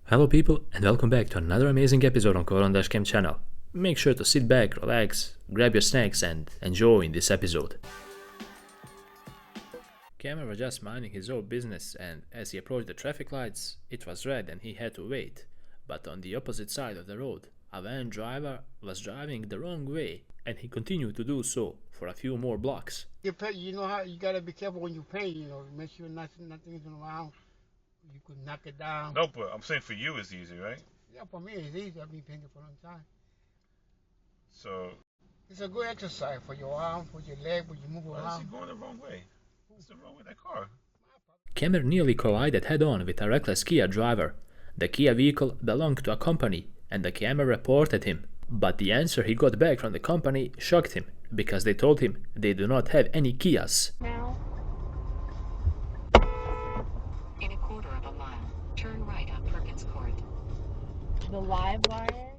Hello people and welcome back to another amazing episode on DashCam channel. Make sure to sit back, relax, grab your snacks and enjoy in this episode. Cameron was just minding his own business and as he approached the traffic lights, it was red and he had to wait. But on the opposite side of the road, a van driver was driving the wrong way and he continued to do so for a few more blocks. You know how you gotta be careful when you paint, make sure nothing's around. You could knock it down. No, but I'm saying for you it's easy, right? Yeah, for me it's easy. I've been painting for a long time. So it's a good exercise for your arm, for your leg, when you move why around. is he going the wrong way? What's the wrong with that car? Cameron nearly collided head-on with a reckless Kia driver. The Kia vehicle belonged to a company and the camera reported him. But the answer he got back from the company shocked him because they told him they do not have any Kias. Now, in a quarter of a mile, turn right on Perkins Court. The live wire.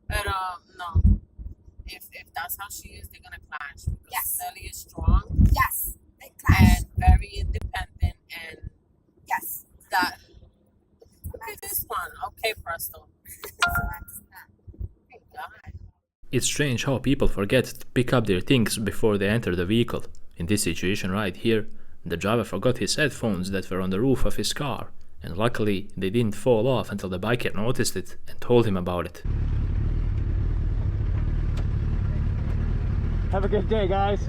But no. If that's how she is, they're gonna clash. Because Yes. Sally is strong Yes, they clash. and very independent, and Yes. that. Okay, this one. Okay, Presto. Thank God. It's strange how people forget to pick up their things before they enter the vehicle. In this situation right here, the driver forgot his headphones that were on the roof of his car, and luckily they didn't fall off until the biker noticed it and told him about it. Have a good day, guys.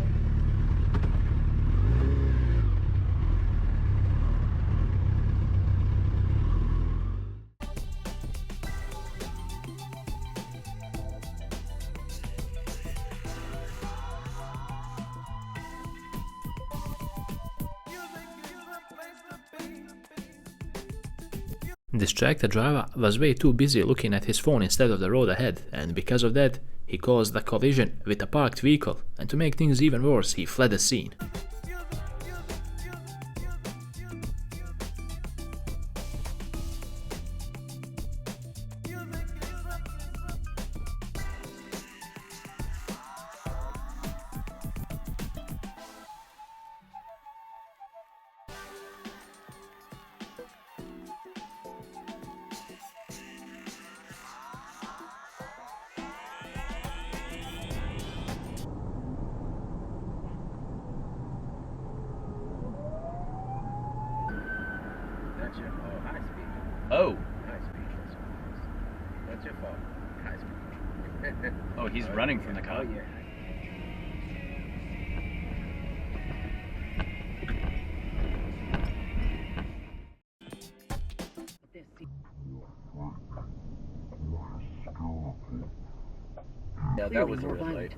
Distracted driver was way too busy looking at his phone instead of the road ahead, and because of that, he caused a collision with a parked vehicle, and to make things even worse, he fled the scene. That's your fault. High speed. Oh, High speed. That's your fault. High speed. oh, he's running from the Oh, cop. yeah. Yeah, that was a red light.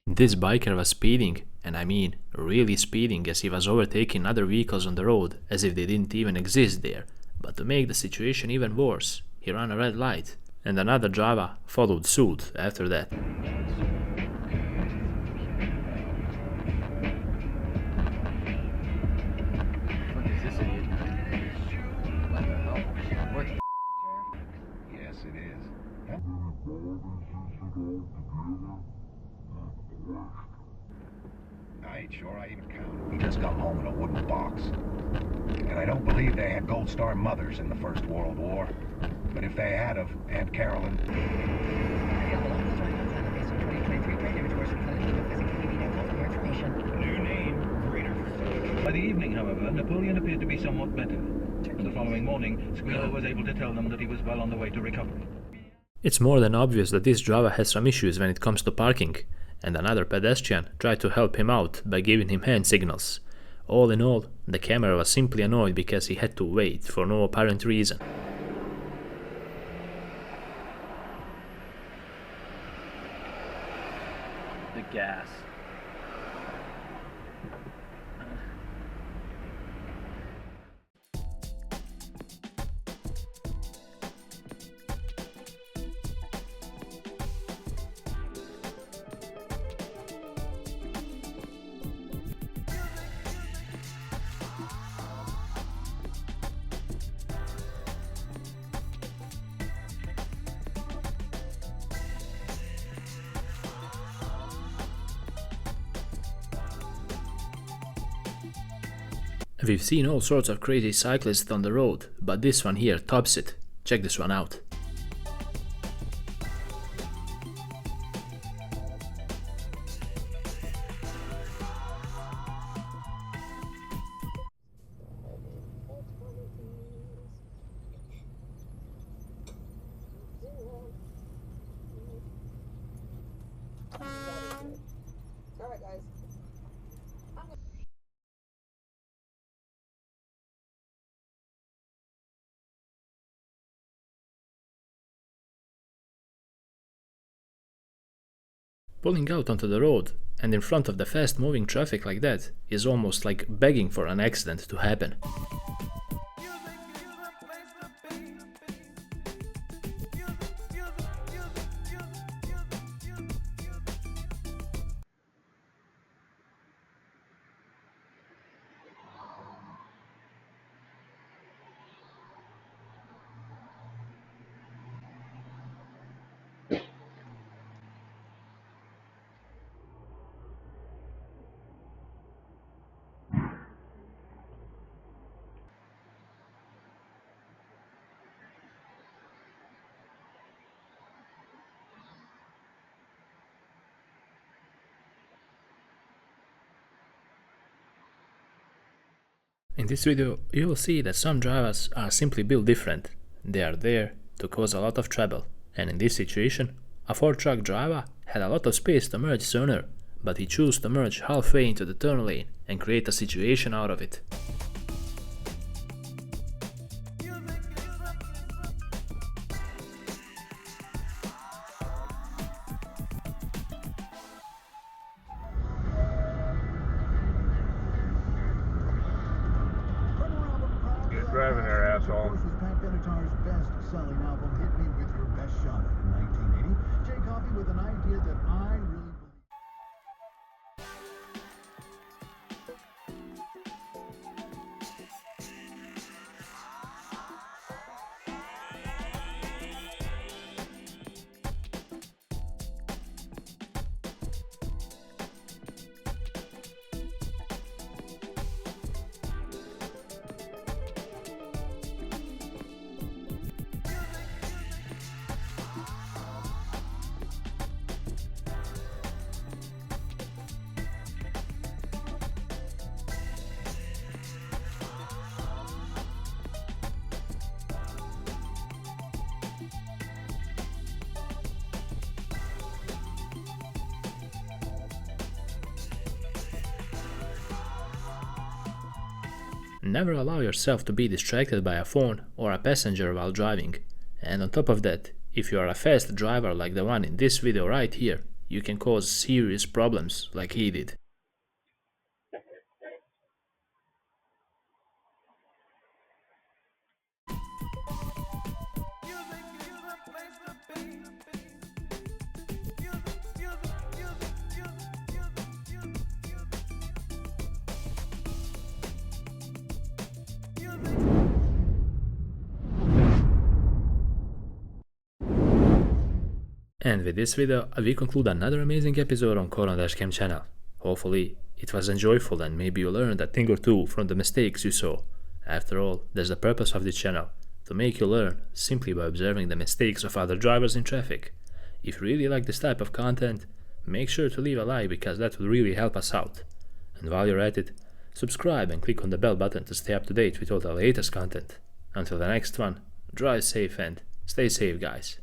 This biker was speeding, and I mean really speeding, as he was overtaking other vehicles on the road as if they didn't even exist there. But to make the situation even worse, he ran a red light, and another driver followed suit after that. What is this idiot? What the hell? What? Yes, it is. I ain't sure I even count. He just come home in a wooden box. And I don't believe they had Gold Star mothers in the First World War. But if they had of, Aunt Carolyn... New name, Raider. By the evening, however, Napoleon appeared to be somewhat better. The following morning, Squealer was able to tell them that he was well on the way to recovery. It's more than obvious that this driver has some issues when it comes to parking, and another pedestrian tried to help him out by giving him hand signals. All in all, the camera was simply annoyed because he had to wait for no apparent reason. The gas. We've seen all sorts of crazy cyclists on the road, but this one here tops it. Check this one out. Alright guys. Pulling out onto the road and in front of the fast moving traffic like that is almost like begging for an accident to happen. In this video, you will see that some drivers are simply built different. They are there to cause a lot of trouble. And in this situation, a Ford truck driver had a lot of space to merge sooner, but he chose to merge halfway into the turn lane and create a situation out of it. You're driving there, asshole. This was Pat Benatar's best-selling album, Hit Me With Your Best Shot, in 1980. Jay Coffey with an idea that I really believe. Never allow yourself to be distracted by a phone or a passenger while driving. And on top of that, if you are a fast driver like the one in this video right here, you can cause serious problems like he did. And with this video, we conclude another amazing episode on DashCam channel. Hopefully, it was enjoyable and maybe you learned a thing or two from the mistakes you saw. After all, that's the purpose of this channel, to make you learn simply by observing the mistakes of other drivers in traffic. If you really like this type of content, make sure to leave a like because that will really help us out. And while you're at it, subscribe and click on the bell button to stay up to date with all the latest content. Until the next one, drive safe and stay safe, guys.